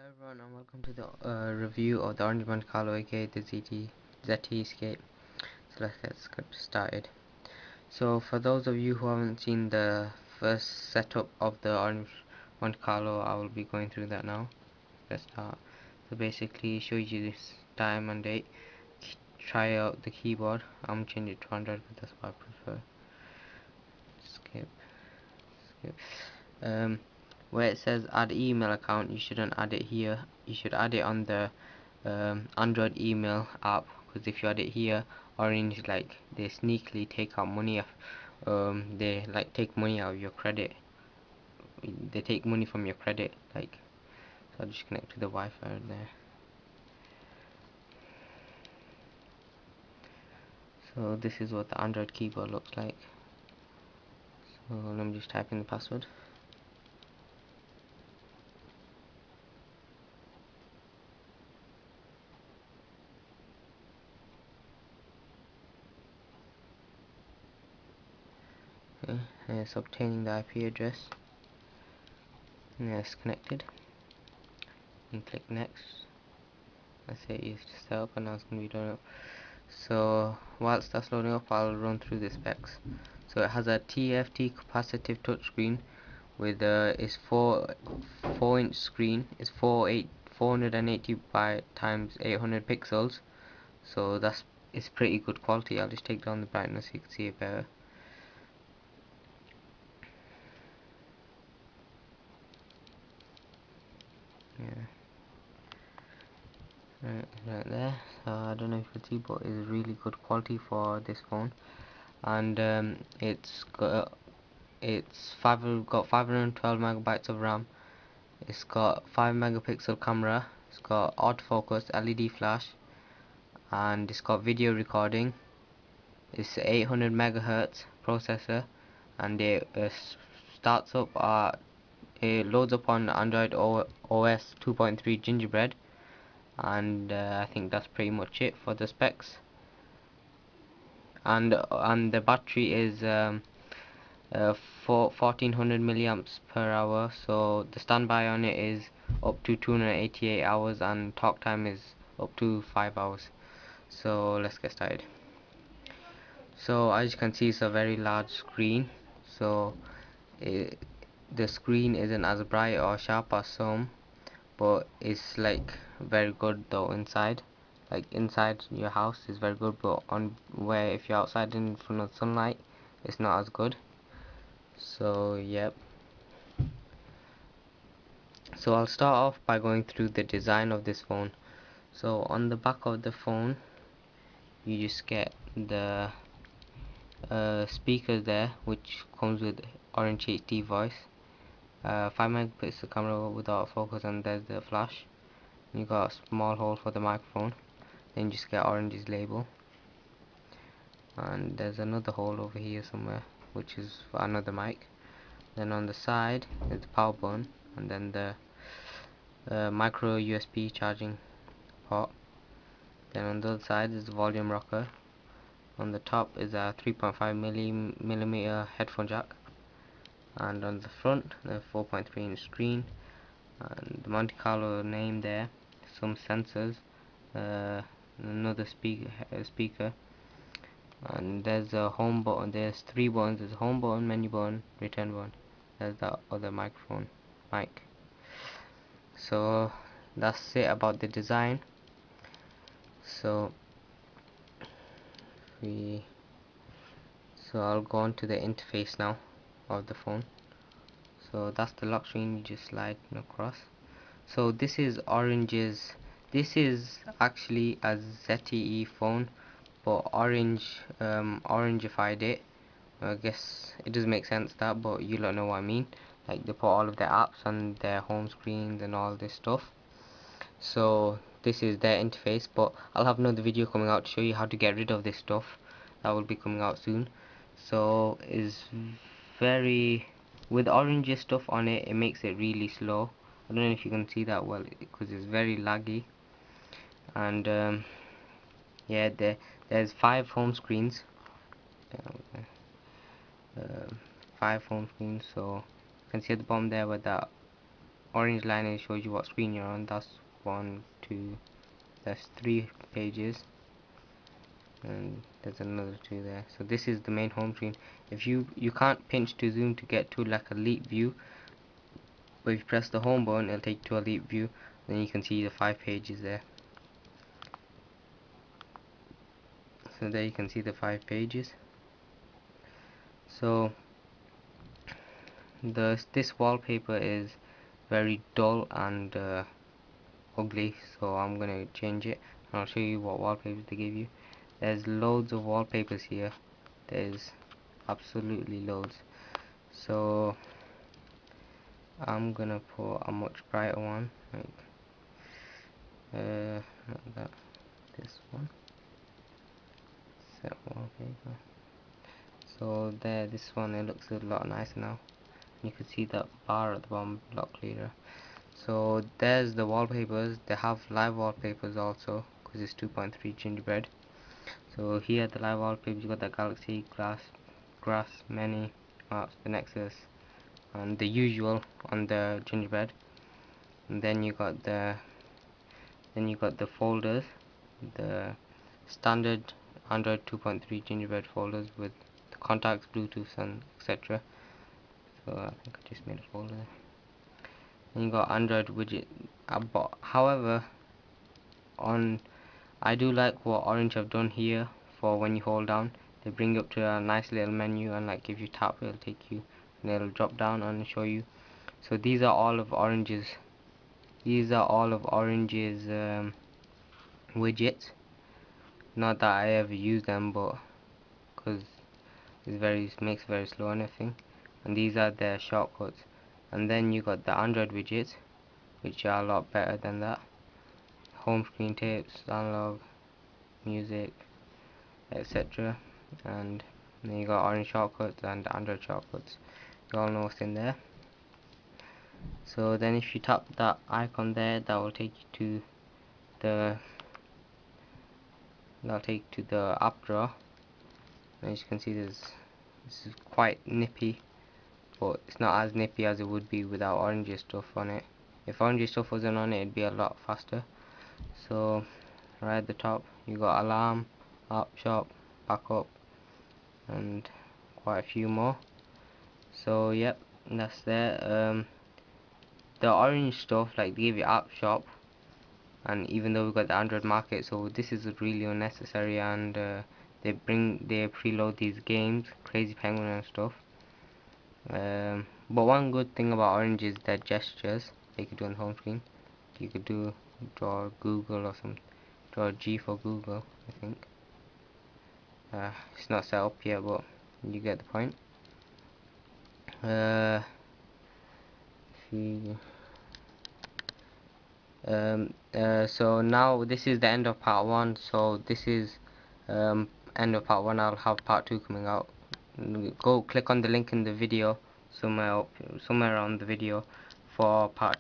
Everyone, and welcome to the review of the Orange Monte Carlo, aka the ZTE Escape. So let's get started. So for those of you who haven't seen the first setup of the Orange Monte Carlo, I will be going through that now. Let's start. So basically it shows you this time and date. Try out the keyboard. I'm changing it to 100 because that's what I prefer. Skip. um, where it says add email account, you shouldn't add it here. You should add it on the Android email app, because if you add it here, Orange, like, they sneakily take out money they like take money out of your credit. They take money from your credit, like. So I'll just connect to the Wi-Fi there. So this is what the Android keyboard looks like. So let me just type in the password. Okay, and it's obtaining the IP address. And it's connected. And click next. Let's say it's set up, and now it's going to be done up. So whilst that's loading up, I'll run through the specs. So it has a TFT capacitive touchscreen with it's 4-inch screen. It's 480 by times 800 pixels. So it's pretty good quality. I'll just take down the brightness so you can see it better. Yeah. Right there. So I don't know if you can see, but it's really good quality for this phone, and got 512 megabytes of RAM. It's got 5 megapixel camera. It's got autofocus, LED flash, and it's got video recording. It's 800 megahertz processor, and it loads up on Android OS 2.3 Gingerbread, and I think that's pretty much it for the specs. And the battery is 1400 milliamps per hour. So the standby on it is up to 288 hours, and talk time is up to 5 hours. So let's get started. So as you can see, it's a very large screen. So it, the screen isn't as bright or sharp as some, but it's like very good though inside. Like inside your house is very good, but on where if you're outside in front of sunlight, it's not as good. So yep. So I'll start off by going through the design of this phone. So on the back of the phone, you just get the speakers there, which comes with Orange HD voice. 5 megapixel camera without focus, and there's the flash. You got a small hole for the microphone. Then you just get Orange's label, and there's another hole over here somewhere, which is for another mic. Then on the side is the power button, and then the micro USB charging port. Then on the other side is the volume rocker. On the top is a 3.5 millimeter headphone jack, and on the front the 4.3-inch screen, and the Monte Carlo name there, some sensors, another speaker, and there's a home button. There's 3 buttons. There's a home button, menu button, return button. There's the other mic. So that's it about the design. So we so I'll go on to the interface now of the phone. So that's the lock screen. You just slide across. So this is Orange's. This is actually a ZTE phone, but Orangified it. I guess it doesn't make sense that, but you don't know what I mean. Like, they put all of their apps on their home screens and all this stuff. So this is their interface, but I'll have another video coming out to show you how to get rid of this stuff. That will be coming out soon. So is very with orange stuff on it, it makes it really slow. I don't know if you can see that well, because it's very laggy. And yeah, there's 5 home screens. Uh, 5 home screens. So you can see at the bottom there where that orange line is shows you what screen you're on. That's that's 3 pages, and there's another 2 there. So this is the main home screen. If you can't pinch to zoom to get to like a leap view, but if you press the home button, it'll take you to a leap view. Then you can see the 5 pages there. So there you can see the 5 pages. So this wallpaper is very dull and ugly, so I'm gonna change it, and I'll show you what wallpapers they give you. There's loads of wallpapers here. There's absolutely loads. So I'm gonna put a much brighter one, like not that, this one, set wallpaper. So there, this one, it looks a lot nicer now. You can see that bar at the bottom a lot clearer. So there's the wallpapers. They have live wallpapers also, because it's 2.3 gingerbread. So here the live wallpapers, you got the Galaxy, Grass, Many, Maps, the Nexus, and the usual on the gingerbread. And then you got the folders, the standard Android 2.3 gingerbread folders with the contacts, Bluetooth, and etc. So I think I just made a folder there. And you got Android widget. However, on I do like what Orange have done here. For when you hold down, they bring you up to a nice little menu, and like if you tap, it'll take you, and it'll drop down and show you. So these are all of Orange's widgets. Not that I ever use them, but because it makes very slow and everything. And these are their shortcuts. And then you got the Android widgets, which are a lot better than that. Home screen, tapes, analog, music, etc. And then you got Orange shortcuts and Android shortcuts. You all know what's in there. So then if you tap that icon there, that will take you to the app drawer. And as you can see, this is quite nippy, but it's not as nippy as it would be without Orange stuff on it. If Orange stuff wasn't on it, it'd be a lot faster. So right at the top, you got alarm, app shop, backup, and quite a few more. So yep, that's there. The Orange stuff, like they give you app shop, and even though we got the Android market, so this is really unnecessary. And they preload these games, Crazy Penguin and stuff. But one good thing about Orange is their gestures they could do on the home screen. You could draw Google or something, draw G for Google, I think. It's not set up yet, but you get the point. So now this is the end of part 1. So this is end of part 1. I'll have part 2 coming out. Go click on the link in the video, somewhere on the video, for part